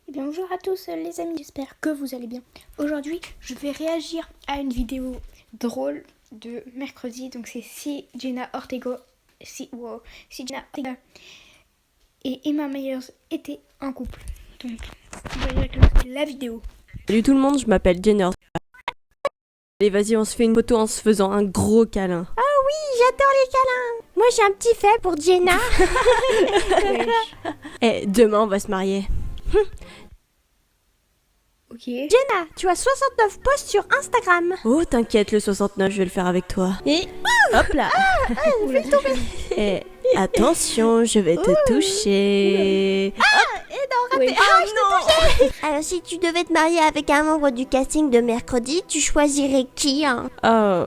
Eh bien, bonjour à tous les amis, j'espère que vous allez bien. Aujourd'hui, je vais réagir à une vidéo drôle de mercredi. Donc c'est si Jenna Ortega et Emma Myers étaient en couple. Donc, on va dire que la vidéo. Salut tout le monde, je m'appelle Jenner. Allez, vas-y, on se fait une photo en se faisant un gros câlin. Ah oui, j'adore les câlins. Moi, j'ai un petit fait pour Jenna. Eh, demain, on va se marier. Ok. Jenna, tu as 69 posts sur Instagram. Oh, t'inquiète, le 69, je vais le faire avec toi. Et hop là. Eh, attention, je vais te toucher. Oui. Alors, si tu devais te marier avec un membre du casting de mercredi, tu choisirais qui Oh.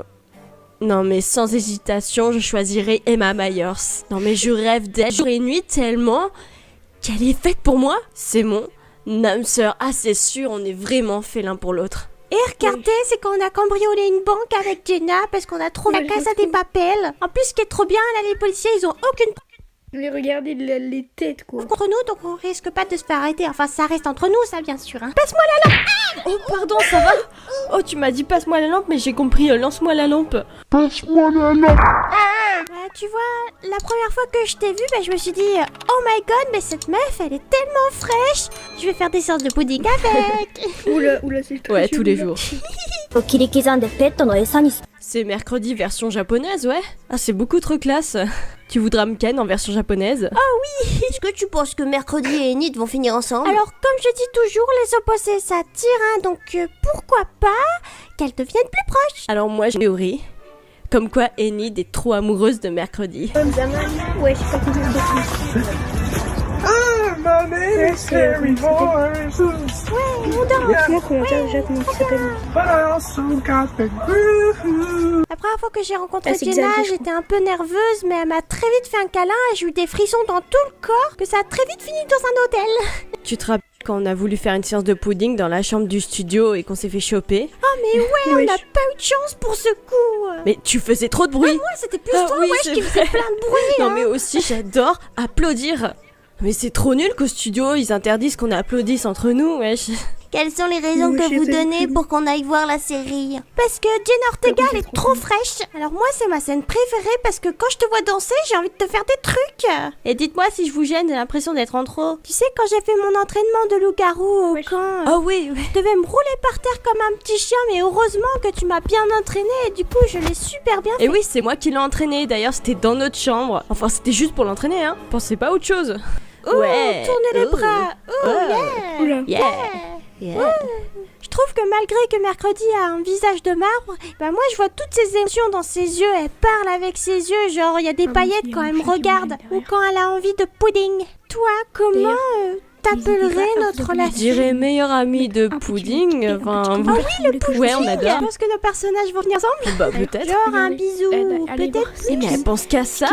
Non mais sans hésitation, je choisirais Emma Myers. Non mais je rêve d'elle jour et nuit tellement qu'elle est faite pour moi. C'est mon âme sœur. Ah c'est sûr, on est vraiment fait l'un pour l'autre. Et regardez, c'est qu'on a cambriolé une banque avec Jenna parce qu'on a trouvé la Casa des Papel. En plus, ce qui est trop bien, là, les policiers, ils ont aucune preuve Mais regardez les têtes quoi. contre nous, donc on risque pas de se faire arrêter. Enfin, ça reste entre nous, ça, bien sûr. Passe-moi la lampe. Oh pardon, ça va? Oh tu m'as dit passe-moi la lampe, mais j'ai compris, lance-moi la lampe. Tu vois, la première fois que je t'ai vue, je me suis dit oh my god, mais cette meuf, elle est tellement fraîche. Je vais faire des séances de pudding avec. Oula, c'est très Ouais, chelou, tous les là. jours. 切り刻んでペットの餌にす C'est mercredi version japonaise, ouais? Ah c'est beaucoup trop classe. Tu voudras me ken en version japonaise? Est-ce que tu penses que mercredi et Enid vont finir ensemble? Alors, comme je dis toujours, les opposés s'attirent, hein, donc pourquoi pas qu'elles deviennent plus proches? Alors moi j'ai une théorie. Comme quoi Enid est trop amoureuse de mercredi. Ouais, je sais pas comment on dit. My name is Harry Voice, Laisse-moi commenter déjà comment ça s'appelle. but I also got the groove. La première fois que j'ai rencontré c'est Jenna, Xavier, je j'étais un peu nerveuse, mais elle m'a très vite fait un câlin et j'ai eu des frissons dans tout le corps, que ça a très vite fini dans un hôtel. Tu te rappelles quand on a voulu faire une séance de pudding dans la chambre du studio et qu'on s'est fait choper? Oh mais ouais, on Wesh. n'a pas eu de chance pour ce coup. Mais tu faisais trop de bruit! Moi, c'était plus Ah toi, oui, wesh, c'est qui faisait vrai. plein de bruit. Non hein. mais aussi j'adore applaudir! Mais c'est trop nul qu'au studio ils interdisent qu'on applaudisse entre nous, wesh! Quelles sont les raisons Oui, que je vous sais donnez plus. pour qu'on aille voir la série? Parce que Jenna Ortega, oui, elle c'est est trop trop fraîche. Alors moi, c'est ma scène préférée parce que quand je te vois danser, j'ai envie de te faire des trucs. Et dites-moi si je vous gêne, j'ai l'impression d'être en trop. Tu sais, quand j'ai fait mon entraînement de loup-garou au Wesh. camp, Oh oui, oui. je devais me rouler par terre comme un petit chien, mais heureusement que tu m'as bien entraîné et du coup, je l'ai super bien fait. Et oui, c'est moi qui l'ai entraîné, d'ailleurs c'était dans notre chambre. Enfin c'était juste pour l'entraîner, hein. Pensez pas à autre chose. Oh, Ouais. tournez les Oh. bras. Oh, yeah. Oula. Yeah. Je trouve que malgré que Mercredi a un visage de marbre, moi je vois toutes ses émotions dans ses yeux. Elle parle avec ses yeux, genre il y a des Ah oui, paillettes il y a quand un elle me petit regarde moyen ou derrière. quand elle a envie de pudding. Toi, comment D'ailleurs, t'appellerais n'hésitez pas à notre vous Je relation? dirais meilleur ami de Un petit pudding, mot, enfin... un petit mot. Ouais, on Je adore. pense que nos personnages vont venir ensemble. Bah peut-être. Genre un Regardez. bisou, Allez peut-être. voir, c'est Mais elle pense qu'à ça.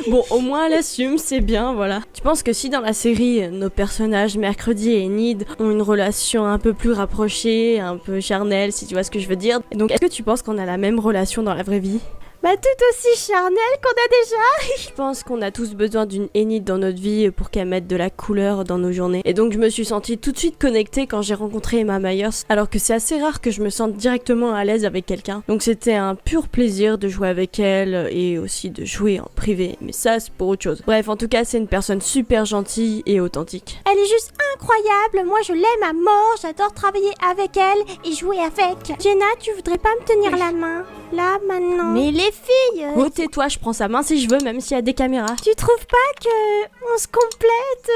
Bon, au moins elle assume, c'est bien, voilà. Tu penses que si dans la série, nos personnages, Mercredi et Enid, ont une relation un peu plus rapprochée, un peu charnelle, si tu vois ce que je veux dire, donc est-ce que tu penses qu'on a la même relation dans la vraie vie? Tout aussi charnel qu'on a déjà. Je pense qu'on a tous besoin d'une Enid dans notre vie pour qu'elle mette de la couleur dans nos journées. Et donc je me suis sentie tout de suite connectée quand j'ai rencontré Emma Myers, alors que c'est assez rare que je me sente directement à l'aise avec quelqu'un. Donc c'était un pur plaisir de jouer avec elle et aussi de jouer en privé. Mais ça c'est pour autre chose. Bref, en tout cas c'est une personne super gentille et authentique. Elle est juste incroyable. Moi je l'aime à mort. J'adore travailler avec elle et jouer avec. Jenna, tu voudrais pas me tenir la main? Là, maintenant. Mais les filles Oh tais-toi, je prends sa main si je veux, même s'il y a des caméras. Tu trouves pas que on se complète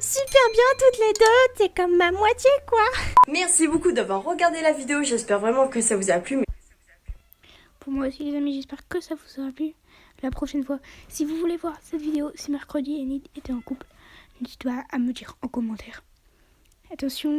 super bien toutes les deux? T'es comme ma moitié, quoi. Merci beaucoup d'avoir regardé la vidéo, j'espère vraiment que ça vous a plu. Pour moi aussi les amis, j'espère que ça vous aura plu. La prochaine fois, si vous voulez voir cette vidéo, si Mercredi et Enid étaient en couple, n'hésitez pas à me dire en commentaire. Attention.